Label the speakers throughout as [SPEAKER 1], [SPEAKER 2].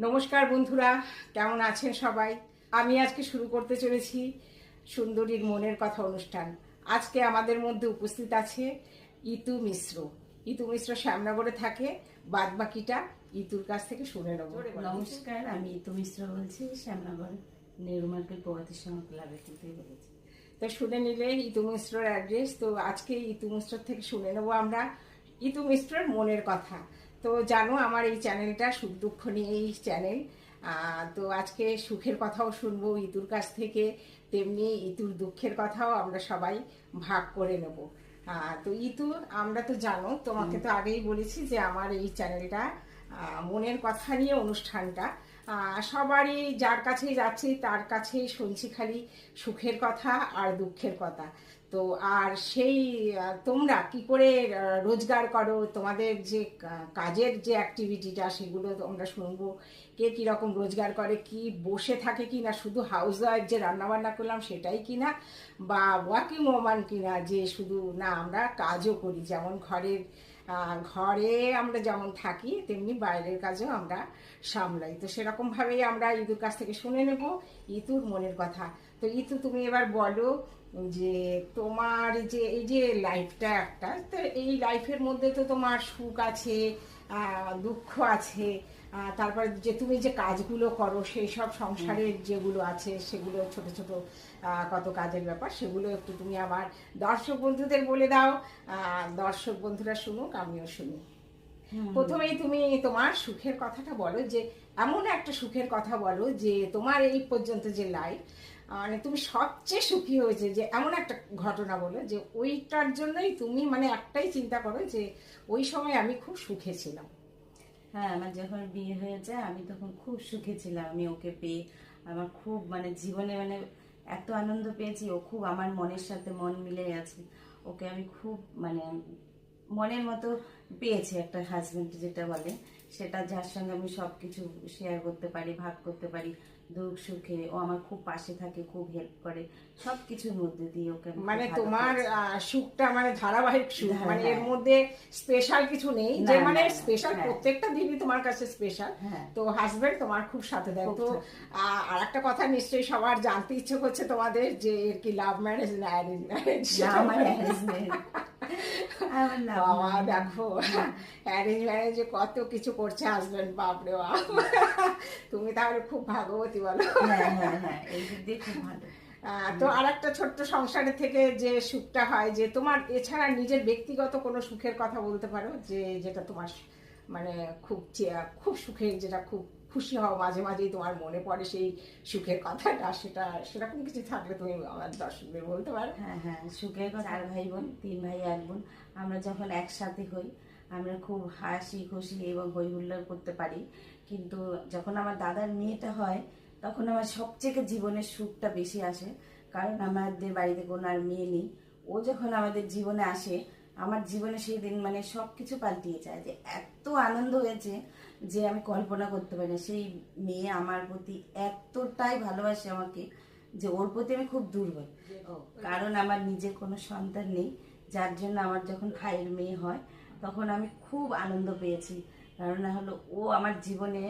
[SPEAKER 1] নমস্কার বন্ধুরা, কেমন আছেন সবাই? আমি আজকে শুরু করতে চলেছি সুন্দরীর মনের কথা অনুষ্ঠান। আজকে আমাদের মধ্যে উপস্থিত আছে ইতু মিশ্র। ইতু মিশ্র শ্যামনগরে থাকে। বাদ বাকিটা ইতুর কাছ থেকে শুনে নেব।
[SPEAKER 2] নমস্কার, আমি ইতু মিশ্র বলছি, শ্যামনগর নেহরু মার্কেট প্রগতি সংঘ ক্লাবের থেকে বলেছি।
[SPEAKER 1] তো শুনে নিলে ইতু মিশ্রর অ্যাড্রেস। তো আজকে ইতু মিশ্রর থেকে শুনে নেব আমরা ইতু মিশ্রর মনের কথা। তো জানো আমার এই চ্যানেলটা সুখ দুঃখ নিয়েই চ্যানেল। তো আজকে সুখের কথাও শুনবো ইতুর কাছ থেকে, তেমনি ইতুর দুঃখের কথাও আমরা সবাই ভাগ করে নেব। তো ইতু, আমরা তো জানো, তোমাকে তো আগেই বলেছি যে আমার এই চ্যানেলটা মনের কথা নিয়ে অনুষ্ঠানটা সবারই, যার কাছেই যাচ্ছি তার কাছেই শুনছি খালি সুখের কথা আর দুঃখের কথা। তো আর সেই তোমরা কি করে রোজগার করো, তোমাদের যে কাজের যে অ্যাক্টিভিটিটা সেগুলো আমরা শুনবো। কে কীরকম রোজগার করে, কি বসে থাকে কি না, শুধু হাউস ওয়াইফ যে রান্নাবান্না করলাম সেটাই কিনা, বা ওয়ার্কিং ওম্যান কিনা যে শুধু না আমরা কাজও করি, যেমন ঘরে আমরা যেমন থাকি তেমনি বাইরের কাজও আমরা সামলাই। তো সেরকমভাবেই আমরা ইতুর কাছ থেকে শুনে নেব ইতুর মনের কথা। তো ইতু, তুমি এবার বলো যে তোমার যে এই যে লাইফটা একটা, তো এই লাইফের মধ্যে তো তোমার সুখ আছে, দুঃখ আছে, তারপরে যে তুমি যে কাজগুলো করো সেই সব সংসারের যেগুলো আছে সেগুলো ছোট ছোট কত কাজের ব্যাপার, সেগুলো একটু তুমি আমার দর্শক বন্ধুদের বলে দাও। দর্শক বন্ধুরা শুনুক, আমিও শুনি। প্রথমেই তুমি তোমার সুখের কথাটা বলো, যে এমন একটা সুখের কথা বলো যে তোমার এই পর্যন্ত যে লাইফ, মানে তুমি সবচেয়ে সুখী হয়েছে যে এমন একটা ঘটনা বলো যে ওইটার জন্যই তুমি মানে একটাই চিন্তা করো যে ওই সময় আমি খুব সুখে ছিলাম।
[SPEAKER 2] হ্যাঁ, আমার যখন বিয়ে হয়ে যায় আমি তখন খুব সুখে ছিলাম। আমি ওকে পেয়ে আমার খুব জীবনে এত আনন্দ পেয়েছি। ও খুব আমার মনের সাথে মন মিলে আছে। ওকে আমি খুব মনের মতো পেয়েছি, একটা হাজবেন্ড যেটা বলে সেটা, যার সঙ্গে আমি সবকিছু শেয়ার করতে পারি, ভাগ করতে পারি, দুঃখ সুখে। ও আমার খুব পাশে থাকে, খুব হেল্প করে সবকিছুর মধ্যে দিয়ে। ওকে
[SPEAKER 1] মানে তোমার সুখটা মানে ধারাবাহিক সুখ, মানে এর মধ্যে স্পেশাল কিছু নেই যে মানে স্পেশাল, প্রত্যেকটা দিনই তোমার কাছে স্পেশাল। তো হাজবেন্ড তোমার খুব সাথে দেয়। তো আর একটা কথা নিশ্চয়ই সবার জানতে ইচ্ছে করছে তোমাদের, যে এর কি লাভ ম্যারেজ না অ্যারেঞ্জ ম্যারেজ? বাবা দেখো, অ্যারেঞ্জ ম্যারেজে কত কিছু করছে হাজবেন্ড, বাপরে বাপ। তুমি তাহলে খুব ভাগ্যবতী বলো।
[SPEAKER 2] খুব ভালো।
[SPEAKER 1] তো আর একটা ছোট্ট সংসারের থেকে যে সুখটা হয়, যে তোমার এছাড়া নিজের ব্যক্তিগত কোনো সুখের কথা বলতে পারো, যে যেটা তোমার মানে খুব খুব সুখের, যেটা খুব খুশি হও মাঝে মাঝেই তোমার মনে পড়ে সেই সুখের কথাটা, সেটা সেরকম কিছু থাকলে তুমি আমার দর্শকদের বলতে পারো।
[SPEAKER 2] হ্যাঁ, সুখের কথা। 4 ভাই বোন, 3 ভাই 1 বোন। আমরা যখন একসাথে হই আমরা খুব হাসি খুশি এবং হই হুল্লোড় করতে পারি। কিন্তু যখন আমার দাদার মেয়েটা হয় তখন আমার সবচেয়ে জীবনের সুখটা বেশি আসে, কারণ আমাদের বাড়িতে কোনো আর মেয়ে নেই। ও যখন আমাদের জীবনে আসে, আমার জীবনে সেই দিন সবকিছু পাল্টিয়ে যায়। যে এত আনন্দ হয়েছে যে আমি কল্পনা করতে পারি না। সেই মেয়ে আমার প্রতি এতটাই ভালোবাসে আমাকে যে ওর প্রতি আমি খুব দুর্বল, কারণ আমার নিজের কোনো সন্তান নেই। যার জন্য আমার যখন ভাইয়ের মেয়ে হয় তখন আমি খুব আনন্দ পেয়েছি। কারণ হলো ও আমার জীবনে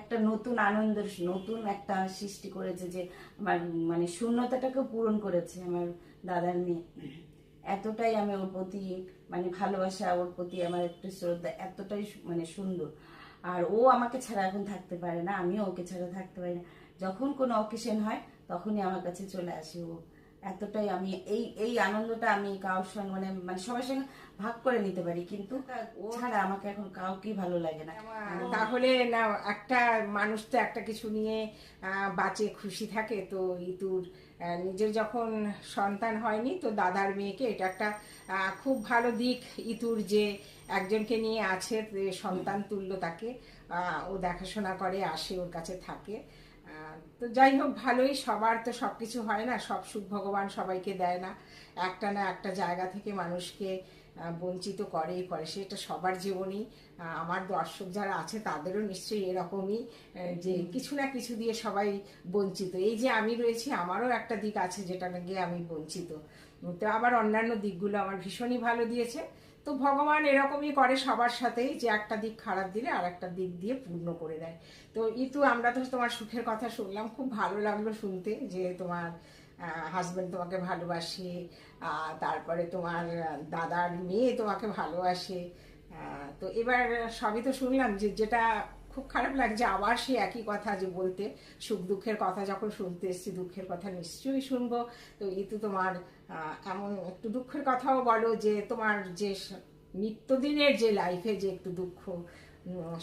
[SPEAKER 2] একটা নতুন আনন্দ, নতুন একটা সৃষ্টি করেছে, যে আমার শূন্যতাটাকে পূরণ করেছে আমার দাদার মেয়ে। এতটাই আমি ওর প্রতি ভালোবাসা, ওর প্রতি আমার একটু শ্রদ্ধা, এতটাই সুন্দর। আর ও আমাকে ছাড়া এখন থাকতে পারে না, আমিও ওকে ছাড়া থাকতে পারি না। যখন কোনো অকেশন হয় তখনই আমার কাছে চলে আসে ও। এতটাই আমি এই এই আনন্দটা আমি কারোর সঙ্গে সবার সঙ্গে ভাগ করে নিতে পারি, কিন্তু ও ছাড়া আমাকে এখন কাউকেই ভালো লাগে না।
[SPEAKER 1] তাহলে না, একটা মানুষ তো একটা কিছু নিয়ে বাঁচে, খুশি থাকে। তো ইতুর নিজের যখন সন্তান হয়নি, তো দাদার মেয়েকে, এটা একটা খুব ভালো দিক ইতুর, যে একজনকে নিয়ে আছে, সন্তান তুল্য তাকে ও দেখাশোনা করে, আসে, ওর কাছে থাকে। তো যাই হোক, ভালোই। সবার তো সব কিছু হয় না, সব সুখ ভগবান সবাইকে দেয় না। একটা না একটা জায়গা থেকে মানুষকে বঞ্চিত করেই করে, সেটা সবার জীবনেই। আমার দর্শক যারা আছে তাদেরও নিশ্চয়ই এরকমই, যে কিছু না কিছু দিয়ে সবাই বঞ্চিত। এই যে আমি রয়েছি, আমারও একটা দিক আছে যেটা গিয়ে আমি বঞ্চিত। তো আবার অন্যান্য দিকগুলো আমার ভীষণই ভালো দিয়েছে। তো ভগবান এরকমই করে সবার সাথেই, যে একটা দিক খারাপ দিলে আর একটা দিক দিয়ে পূর্ণ করে দেয়। তো ইতু, আমরা তো তোমার সুখের কথা শুনলাম, খুব ভালো লাগলো শুনতে যে তোমার হাজবেন্ড তোমাকে ভালোবাসে, তারপরে তোমার দাদার মেয়ে তোমাকে ভালোবাসে। তো এবার সবই তো শুনলাম, যে যেটা খুব খারাপ লাগছে আবার সেই একই কথা যে বলতে, সুখ দুঃখের কথা যখন শুনতে এসছি, দুঃখের কথা নিশ্চয়ই শুনবো। তো ইতু, তোমার এমন একটু দুঃখের কথাও বলো, যে তোমার যে নিত্যদিনের যে লাইফে যে একটু দুঃখ,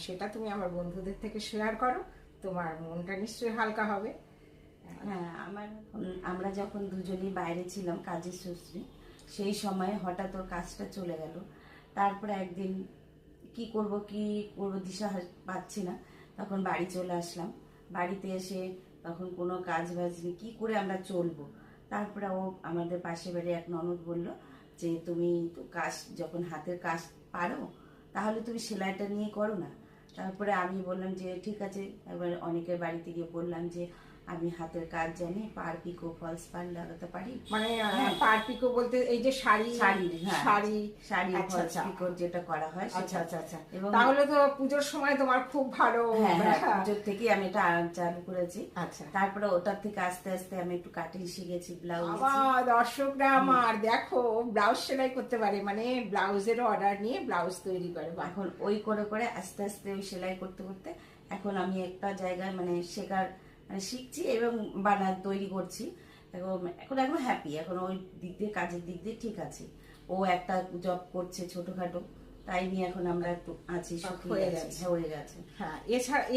[SPEAKER 1] সেটা তুমি আমার বন্ধুদের থেকে শেয়ার করো, তোমার মনটা নিশ্চয়ই হালকা হবে।
[SPEAKER 2] হ্যাঁ, আমরা যখন দুজনেই বাইরে ছিলাম কাজের সূত্রে, সেই সময় হঠাৎ ওর কাজটা চলে গেল। তারপরে একদিন কি করব দিশা পাচ্ছি না, তখন বাড়ি চলে আসলাম। বাড়িতে এসে তখন কোনো কাজ বাজ নেই, কি করে আমরা চলবো। তারপরে ও আমাদের পাশে বাড়ি এক ননদ বলল যে তুমি তো কাজ, যখন হাতের কাজ পারো তাহলে তুমি সেলাইটা নিয়ে করো না। তারপরে আমি বললাম যে ঠিক আছে। এবার অনেকের বাড়িতে গিয়ে বললাম যে আমি হাতের কাজ জানি, পার পিকো ফলস পার লাগাতে পারি।
[SPEAKER 1] মানে
[SPEAKER 2] হ্যাঁ।
[SPEAKER 1] পার পিকো বলতে এই যে শাড়ি
[SPEAKER 2] শাড়ি, হ্যাঁ,
[SPEAKER 1] শাড়ি
[SPEAKER 2] শাড়ি
[SPEAKER 1] আচ্ছা,
[SPEAKER 2] ফলস
[SPEAKER 1] আচ্ছা।
[SPEAKER 2] পিকো যেটা করা হয়
[SPEAKER 1] আচ্ছা
[SPEAKER 2] সেটা।
[SPEAKER 1] আচ্ছা আচ্ছা।
[SPEAKER 2] এবং
[SPEAKER 1] তাহলে তো পুজোর সময় তোমার খুব ভালো।
[SPEAKER 2] হ্যাঁ হ্যাঁ, পুজোর থেকেই আমি এটা চালু করেছি।
[SPEAKER 1] আচ্ছা।
[SPEAKER 2] তারপরে ওটার থেকে আস্তে আস্তে আমি একটু কাটিং শিখেছি, ব্লাউজ।
[SPEAKER 1] আমার দর্শকরা আমার দেখো ব্লাউজ সেলাই করতে পারে, মানে ব্লাউজেরও অর্ডার নিয়ে ব্লাউজ তৈরি করে। বাহ!
[SPEAKER 2] এখন ওই করে করে আস্তে আস্তে ওই সেলাই করতে করতে এখন আমি একটা জায়গায় মানে শেখার মানে শিখছি এবং তৈরি করছি। এবং এখন একদম হ্যাপি, এখন ওই দিক দিয়ে কাজের দিক দিয়ে ঠিক আছে। ও একটা জব করছে ছোটখাটো, তাই নিয়ে এখন আমরা একটু আছি, সুখী
[SPEAKER 1] হয়ে
[SPEAKER 2] আছি।
[SPEAKER 1] গেছে।
[SPEAKER 2] হয়ে গেছে।
[SPEAKER 1] হ্যাঁ,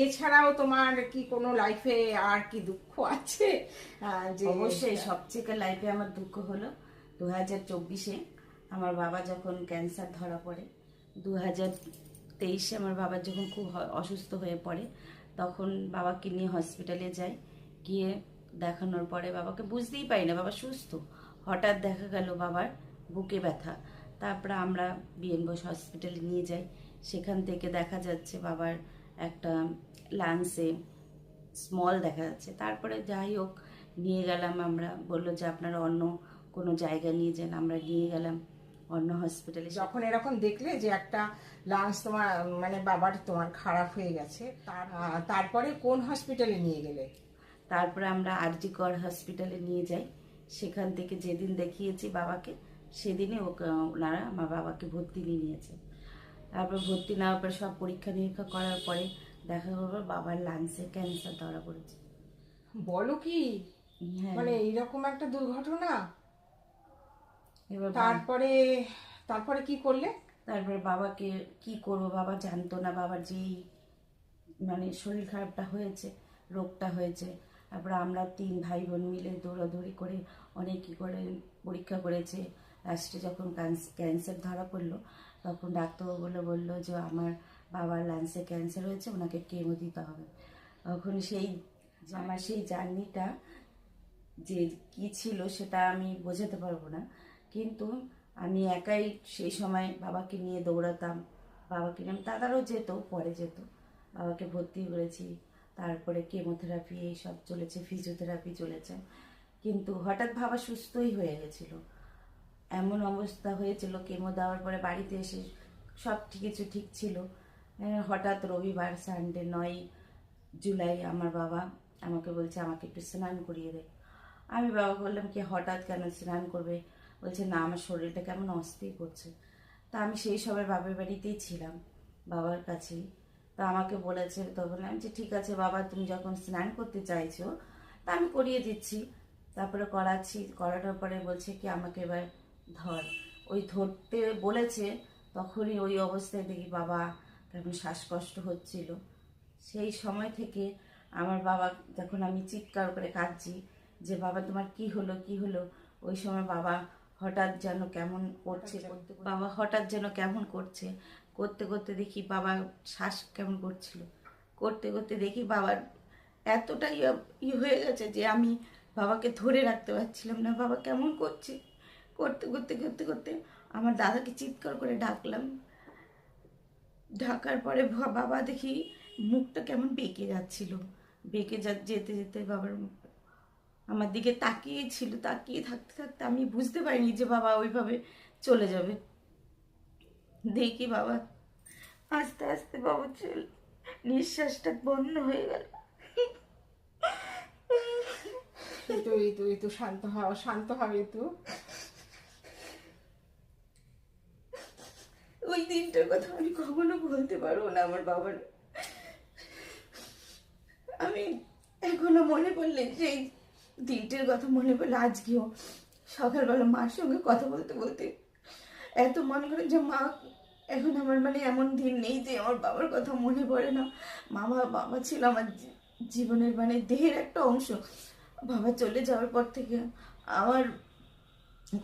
[SPEAKER 1] এছাড়াও তোমার কি কোনো লাইফে আর কি দুঃখ আছে? যে
[SPEAKER 2] অবশ্যই সবচেয়ে লাইফে আমার দুঃখ হলো 2024-এ আমার বাবা যখন ক্যান্সার ধরা পড়ে। 2023-এ আমার বাবা যখন খুব অসুস্থ হয়ে পড়ে, তখন বাবাকে নিয়ে হসপিটালে যাই। গিয়ে দেখানোর পরে বাবাকে বুঝতেই পারি না বাবা সুস্থ, হঠাৎ দেখা গেল বাবার বুকে ব্যথা। তারপরে আমরা বিএন বোস হসপিটালে নিয়ে যাই। সেখান থেকে দেখা যাচ্ছে বাবার একটা লাংসে স্মল দেখা যাচ্ছে। তারপরে যাই হোক নিয়ে গেলাম আমরা, বললো যে আপনারা অন্য কোনো জায়গায় নিয়ে যান। আমরা নিয়ে গেলাম অন্য হসপিটালে।
[SPEAKER 1] যখন এরকম দেখলে যে একটা লাংস তোমার মানে বাবার তোমার খারাপ হয়ে গেছে, তারপরে কোন হসপিটালে নিয়ে গেলে?
[SPEAKER 2] তারপরে আমরা আরজি কর হসপিটালে নিয়ে যাই। সেখান থেকে যেদিন দেখিয়েছি বাবাকে, সেদিনই ওনারা আমার বাবাকে ভর্তি নিয়ে নিয়েছে। তারপর ভর্তি নেওয়ার পরে সব পরীক্ষা নিরীক্ষা করার পরে দেখা গেল বাবার লাংসে ক্যান্সার ধরা পড়েছে।
[SPEAKER 1] বলো কি?
[SPEAKER 2] হ্যাঁ।
[SPEAKER 1] মানে এইরকম একটা দুর্ঘটনা।
[SPEAKER 2] এবার
[SPEAKER 1] তারপরে তারপরে কি করলে?
[SPEAKER 2] তারপরে বাবাকে কি করবো, বাবা জানতো না বাবার যেই মানে শরীর খারাপটা হয়েছে, রোগটা হয়েছে। তারপরে আমরা 3 ভাই বোন মিলে দৌড়াদৌড়ি করে অনেক কি করে পরীক্ষা করেছে। লাস্টে যখন ক্যান্সার ধরা পড়লো, তখন ডাক্তারবাবু বললো যে আমার বাবার লাংসে ক্যান্সার হয়েছে, ওনাকে কেমো দিতে হবে। তখন আমার সেই জার্নিটা যে কি ছিল সেটা আমি বোঝাতে পারবো না। কিন্তু আমি একাই সেই সময় বাবাকে নিয়ে দৌড়াতাম, বাবাকে নিয়ে দাদারও যেত, পরে যেত। বাবাকে ভর্তি করেছি, তারপরে কেমোথেরাপি এইসব চলেছে, ফিজিওথেরাপি চলেছে। কিন্তু হঠাৎ বাবা সুস্থই হয়ে গেছিল। এমন অবস্থা হয়েছিল কেমো দেওয়ার পরে বাড়িতে এসে সব কিছু ঠিক ছিল। হঠাৎ রবিবার সানডে 9 জুলাই আমার বাবা আমাকে বলছে আমাকে একটু স্নান করিয়ে দে। আমি বাবাকে বললাম কি হঠাৎ কেন স্নান করবে? বলছে না আমার শরীরটা কেমন অস্থির করছে। তা আমি সেই সময় বাবার বাড়িতেই ছিলাম, বাবার কাছেই। তা আমাকে বলেছে, তো বললাম যে ঠিক আছে বাবা, তুমি যখন স্নান করতে চাইছো তা আমি করিয়ে দিচ্ছি। তারপরে করানোর পরে বলছে কি আমাকে এবার ধর। ওই ধরতে বলেছে, তখনই ওই অবস্থায় দেখি বাবা কেমন শ্বাসকষ্ট হচ্ছিল। সেই সময় থেকে আমার বাবা, যখন আমি চিৎকার করে কাঁদছি যে বাবা তোমার কি হলো কি হলো, ওই সময় বাবা হঠাৎ যেন কেমন করছে, বাবা হঠাৎ যেন কেমন করছে, করতে করতে দেখি বাবা শ্বাস কেমন করছিল, করতে করতে দেখি বাবার এতটাই হয়ে গেছে যে আমি বাবাকে ধরে রাখতে পারছিলাম না। বাবা কেমন করছে, করতে করতে করতে করতে আমার দাদাকে চিৎকার করে ডাকলাম। ঢাকার পরে বাবা দেখি মুখটা কেমন বেঁকে যাচ্ছিল, বেঁকে যেতে যেতে বাবার মুখ আমার দিকে তাকিয়ে ছিল। তাকিয়ে থাকতে থাকতে আমি বুঝতে পারিনি যে বাবা ওইভাবে চলে যাবে। দেখি বাবা আস্তে আস্তে বাবা নিঃশ্বাসটা বন্ধ হয়ে গেল।
[SPEAKER 1] তুই শান্ত হ, শান্ত হবে তুই।
[SPEAKER 2] ওই দিনটার কথা আমি কখনো বলতে পারবো না আমার বাবার। আমি এখনো মনে পড়লে সেই দিনটার কথা মনে পড়লে আজকেও সকালবেলা মার সঙ্গে কথা বলতে বলতে এত মনে করে যে মা এখন আমার মানে এমন দিন নেই যে আমার বাবার কথা মনে পড়ে না। বাবা ছিল আমার জীবনের মানে দেহের একটা অংশ। বাবা চলে যাওয়ার পর থেকে আমার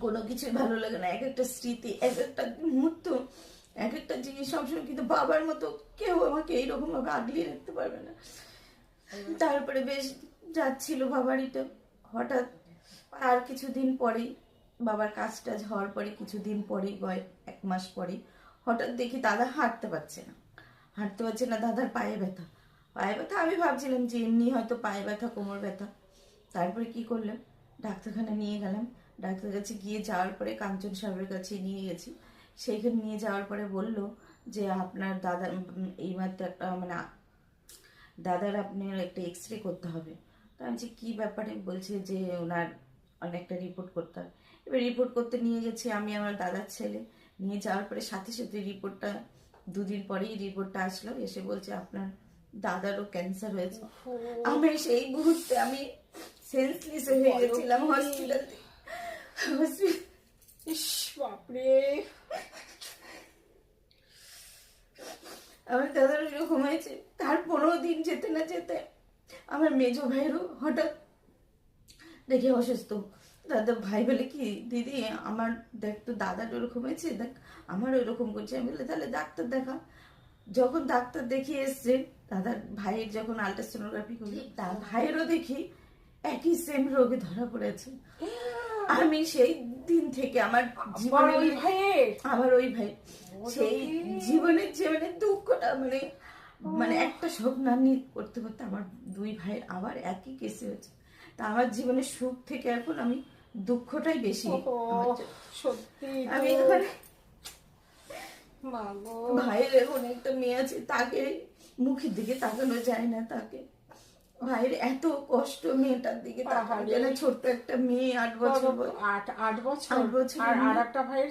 [SPEAKER 2] কোনো কিছুই ভালো লাগে না। এক একটা স্মৃতি, এক একটা মুহূর্ত, এক একটা জিনিস সবসময়, কিন্তু বাবার মতো কেউ আমাকে এইরকম ভাবে আগলিয়ে রাখতে পারবে না। তারপরে বেশ যাচ্ছিল বাবারিটা, হঠাৎ আর কিছুদিন পরেই বাবার কাজ টাজ হওয়ার পরে কিছুদিন পরেই এক মাস পরে হঠাৎ দেখি দাদা হাঁটতে পারছে না। দাদার পায়ে ব্যথা। আমি ভাবছিলাম যে এমনি হয়তো পায়ে ব্যথা, কোমর ব্যথা। তারপরে কি করলাম, ডাক্তারখানা নিয়ে গেলাম। ডাক্তার কাছে যাওয়ার পরে কাঞ্চন সাহেবের কাছে নিয়ে গেছি। সেইখানে নিয়ে যাওয়ার পরে বলল যে আপনার দাদা এইমাত্র একটা মানে দাদার আপনার একটা এক্স রে করতে হবে। তো আমি যে কী ব্যাপারে, বলছে যে ওনার অনেকটা রিপোর্ট করতে হবে। এবার রিপোর্ট করতে নিয়ে গেছি আমি, আমার দাদার ছেলে। নিয়ে যাওয়ার পরে সাথে সাথে রিপোর্টটা, দুদিন পরেই রিপোর্টটা আসলো। এসে বলছে আপনার দাদারও ক্যান্সার হয়েছে। আমি সেই মুহূর্তে আমি সেন্সলেস হয়ে গেছিলাম হসপিটাল।
[SPEAKER 1] ইস বাপরে,
[SPEAKER 2] আমার দাদার এরকম হয়েছে। তার 15 দিন যেতে না যেতে আমার মেজো ভাইয়েরও হঠাৎ দেখে অসুস্থ। দাদা ভাই বলে কি দিদি আমার দেখ তো দাদার ওরকম হয়েছে, দেখ আমারও এরকম করছে। আমি বলে তাহলে ডাক্তার দেখা। যখন ডাক্তার দেখিয়ে এসছে, দাদার ভাইয়ের যখন আলট্রাসোনোগ্রাফি করি, তার ভাইয়েরও দেখি একই সেম রোগে ধরা পড়েছে। আমি সেই দিন থেকে আমার জীবনে আমার ওই ভাই সেই জীবনের যে মানে দুঃখটা মানে মানে একটা স্বপ্নানি করতে করতে আমার 2 ভাইয়ের আবার একই কেসে হয়েছে। তা আমার জীবনের সুখ থেকে এখন আমি দুঃখটাই বেশি।
[SPEAKER 1] সত্যি
[SPEAKER 2] আমি ভাইয়ের এখন একটা মেয়ে আছে, তাকে মুখের দিকে তাকানো যায় না। তাকে ভাইয়ের এত কষ্ট, মেয়েটার দিকে তাকানো যায় না। ছোট্ট একটা মেয়ে 8 বছর,
[SPEAKER 1] 8 বছর। আর একটা ভাইয়ের,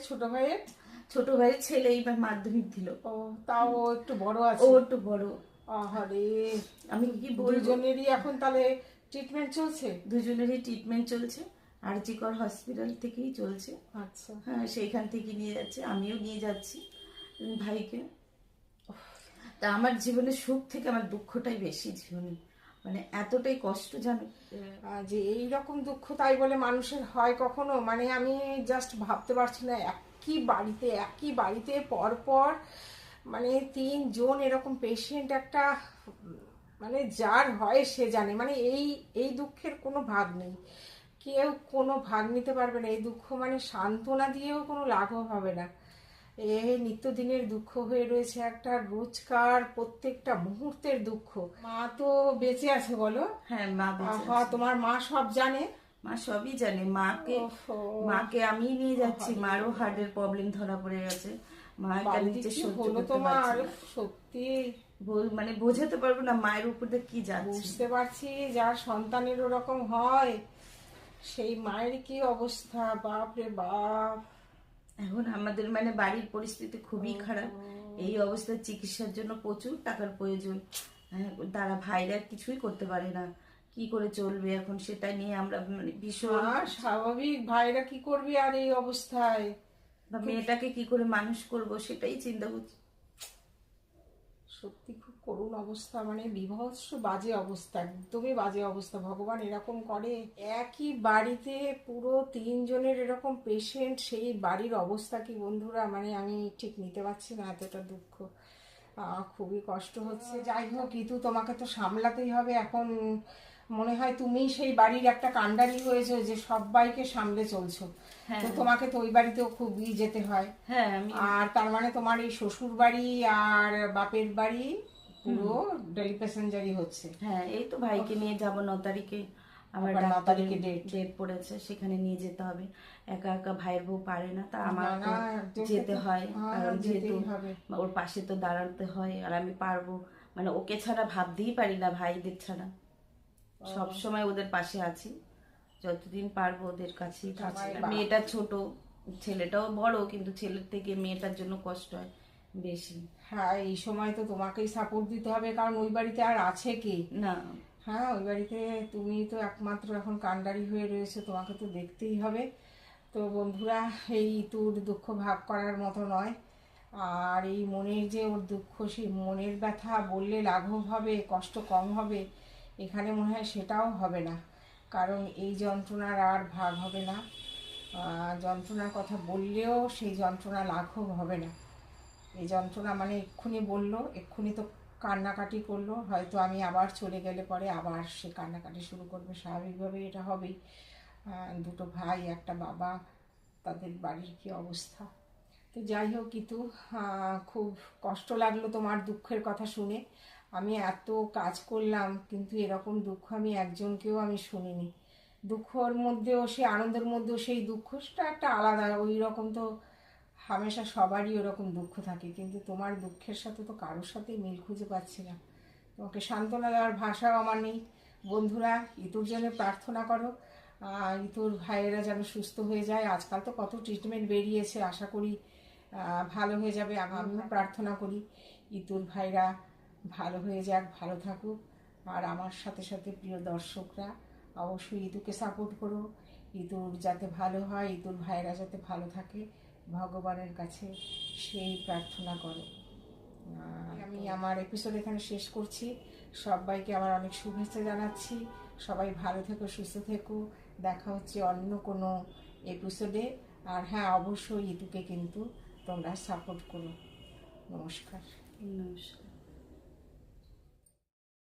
[SPEAKER 1] ছোট ভাইয়ের
[SPEAKER 2] ছেলে এইবার মাধ্যমিক দিল।
[SPEAKER 1] ও তাও ও একটু বড় আছে।
[SPEAKER 2] ও একটু বড়।
[SPEAKER 1] আহারে,
[SPEAKER 2] আমি কি বলবো,
[SPEAKER 1] দুজনেরই এখন তাহলে ট্রিটমেন্ট চলছে?
[SPEAKER 2] দুজনেরই ট্রিটমেন্ট চলছে, আরজিকর হসপিটাল থেকেই চলছে।
[SPEAKER 1] আচ্ছা,
[SPEAKER 2] হ্যাঁ সেইখান থেকে নিয়ে যাচ্ছে, আমিও নিয়ে যাচ্ছি ভাইকে। তা আমার জীবনের সুখ থেকে আমার দুঃখটাই বেশি জীবনে, মানে এতটাই কষ্ট জানো
[SPEAKER 1] যে এইরকম দুঃখ তাই বলে মানুষের হয় কখনো? মানে আমি জাস্ট ভাবতে পারছি না, একই বাড়িতে পর পর মানে 3 জন এরকম পেশেন্ট, একটা মানে যার হয় সে জানে। মানে এই দুঃখের কোনো ভাগ নেই, কেউ কোনো ভাগ নিতে পারবে না এই দুঃখ। মানে সান্ত্বনা দিয়েও কোনো লাঘব হবে না। এই নিত্যদিনের দুঃখ হয়ে রয়েছে, একটা রোজকার প্রত্যেকটা মুহূর্তের দুঃখ। মা তো বেঁচে আছে বলো?
[SPEAKER 2] হ্যাঁ মা বেঁচে আছে।
[SPEAKER 1] তোমার মা সব জানে?
[SPEAKER 2] মা সবই জানে। মাকে আমি নিয়ে যাচ্ছি, মারও হার্টের প্রবলেম ধরা পড়ে গেছে। মা এটা নিচে সহ্য করতে পারছে না।
[SPEAKER 1] সত্যি
[SPEAKER 2] মানে বোঝাতে পারবো না মায়ের উপরে কি যাচ্ছে।
[SPEAKER 1] বুঝতে পারছি, যার সন্তানের ওরকম হয় সেই মায়ের কি অবস্থা, বাপ রে বাপ।
[SPEAKER 2] এখন আমাদের মানে বাড়ির পরিস্থিতি খুবই খারাপ। এই অবস্থায় চিকিৎসার জন্য প্রচুর টাকার প্রয়োজন। তারা ভাইরা কিছুই করতে পারে না, কি করে চলবে এখন সেটা নিয়ে আমরা মানে ভীষণ।
[SPEAKER 1] স্বাভাবিক, ভাইরা কি করবে আর এই অবস্থায়?
[SPEAKER 2] বা মেয়েটাকে কি করে মানুষ করব সেটাই চিন্তা করছি।
[SPEAKER 1] সত্যি খুব করুণ অবস্থা, মানে বিভৎস বাজে অবস্থা, একদমই বাজে অবস্থা। ভগবান এরকম করে? একই বাড়িতে পুরো 3 জনের এরকম পেশেন্ট, সেই বাড়ির অবস্থা কি বন্ধুরা? মানে আমি ঠিক নিতে পারছি না এতটা দুঃখ, খুবই কষ্ট হচ্ছে। যাই হোক ইতু, তোমাকে তো সামলাতেই হবে এখন। মনে হয় তুমি সেই বাড়ির একটা কাণ্ডারি হয়েছো যে সবাইকে সামলে চলছো। তো তোমাকে তো ওই বাড়িতেও খুবই যেতে হয়।
[SPEAKER 2] হ্যাঁ,
[SPEAKER 1] আর তার মানে তোমার এই শ্বশুর বাড়ি আর বাপের বাড়ি পুরো ডেলি প্যাসেঞ্জারই হচ্ছে।
[SPEAKER 2] হ্যাঁ, এই তো ভাইকে নিয়ে যাব 9 তারিখে আমার
[SPEAKER 1] আবার 9
[SPEAKER 2] ডাক্তারের
[SPEAKER 1] তারিখে date।
[SPEAKER 2] ডেট পড়েছে, সেখানে নিয়ে যেতে হবে। একা একা ভাইয়ের বউ পারে না, তা আমার
[SPEAKER 1] না,
[SPEAKER 2] তো
[SPEAKER 1] না, একজনকে
[SPEAKER 2] যেতে
[SPEAKER 1] তো-
[SPEAKER 2] হয়,
[SPEAKER 1] হ্যাঁ,
[SPEAKER 2] কারণ যেহেতু
[SPEAKER 1] যেতেই হবে।
[SPEAKER 2] ওর পাশে তো দাঁড়াতে হয়। আর আমি পারবো, মানে ওকে ছাড়া ভাবতেই পারি না, ভাইদের ছাড়া। সব সময় ওদের পাশে আছি, যতদিন পারবো ওদের কাছেই থাকবো।
[SPEAKER 1] সবাই
[SPEAKER 2] আর মেয়েটা ছোট, ছেলেটাও বড়, কিন্তু ছেলের থেকে মেয়েটার জন্য কষ্ট হয় বেশি।
[SPEAKER 1] হ্যাঁ, এই সময় তো তোমাকেই সাপোর্ট দিতে হবে, কারণ ওই বাড়িতে আর আছে কে?
[SPEAKER 2] না,
[SPEAKER 1] হ্যাঁ, ওই বাড়িতে তুমি তো একমাত্র এখন কাণ্ডারি হয়ে রয়েছে, তোমাকে তো দেখতেই হবে। তো বন্ধুরা, এই ইতুর দুঃখ ভাগ করার মতো নয়। আর এই মনের যে ওর দুঃখ, সেই মনের ব্যথা বললে লাঘব হবে, কষ্ট কম হবে, এখানে মনে হয় সেটাও হবে না। কারণ এই যন্ত্রণার আর ভাগ হবে না। যন্ত্রণার কথা বললেও সেই যন্ত্রণা লাঘব হবে না। এই যন্ত্রণা মানে এক্ষুনি বললো, এক্ষুনি তো কান্নাকাটি করলো, হয়তো আমি আবার চলে গেলে পরে আবার সে কান্নাকাটি শুরু করবে, স্বাভাবিকভাবে এটা হবেই। দুটো ভাই, একটা বাবা, তাদের বাড়ির কি অবস্থা। তো যাই হোক কিন্তু খুব কষ্ট লাগলো তোমার দুঃখের কথা শুনে। আমি এত কাজ করলাম, কিন্তু এরকম দুঃখ আমি একজনকেও আমি শুনিনি। দুঃখর মধ্যেও, সে আনন্দের মধ্যেও সেই দুঃখটা একটা আলাদা, ওই রকম তো হামেশা সবারই ওরকম দুঃখ থাকে, কিন্তু তোমার দুঃখের সাথে তো কারোর সাথেই মিল খুঁজে পাচ্ছি না। তোমাকে সান্ত্বনা দেওয়ার ভাষাও আমার নেই। বন্ধুরা, ইতুর জন্য প্রার্থনা করো, ইতুর ভাইয়েরা যেন সুস্থ হয়ে যায়। আজকাল তো কত ট্রিটমেন্ট বেরিয়েছে, আশা করি ভালো হয়ে যাবে। আমিও প্রার্থনা করি ইতুর ভাইরা ভালো হয়ে যাক, ভালো থাকুক। আর আমার সাথে সাথে প্রিয় দর্শকরা অবশ্যই ইতুকে সাপোর্ট করো, ইতুর যাতে ভালো হয়, ইতুর ভাইরা যাতে ভালো থাকে, ভগবানের কাছে সেই প্রার্থনা করো। আমি আমার এপিসোড এখানে শেষ করছি। সবাইকে আমার অনেক শুভেচ্ছা জানাচ্ছি। সবাই ভালো থেকো, সুস্থ থেকো। দেখা হচ্ছে অন্য কোনো এপিসোডে। আর হ্যাঁ, অবশ্যই ইতুকে কিন্তু তোমরা সাপোর্ট করো। নমস্কার।
[SPEAKER 2] নমস্কার।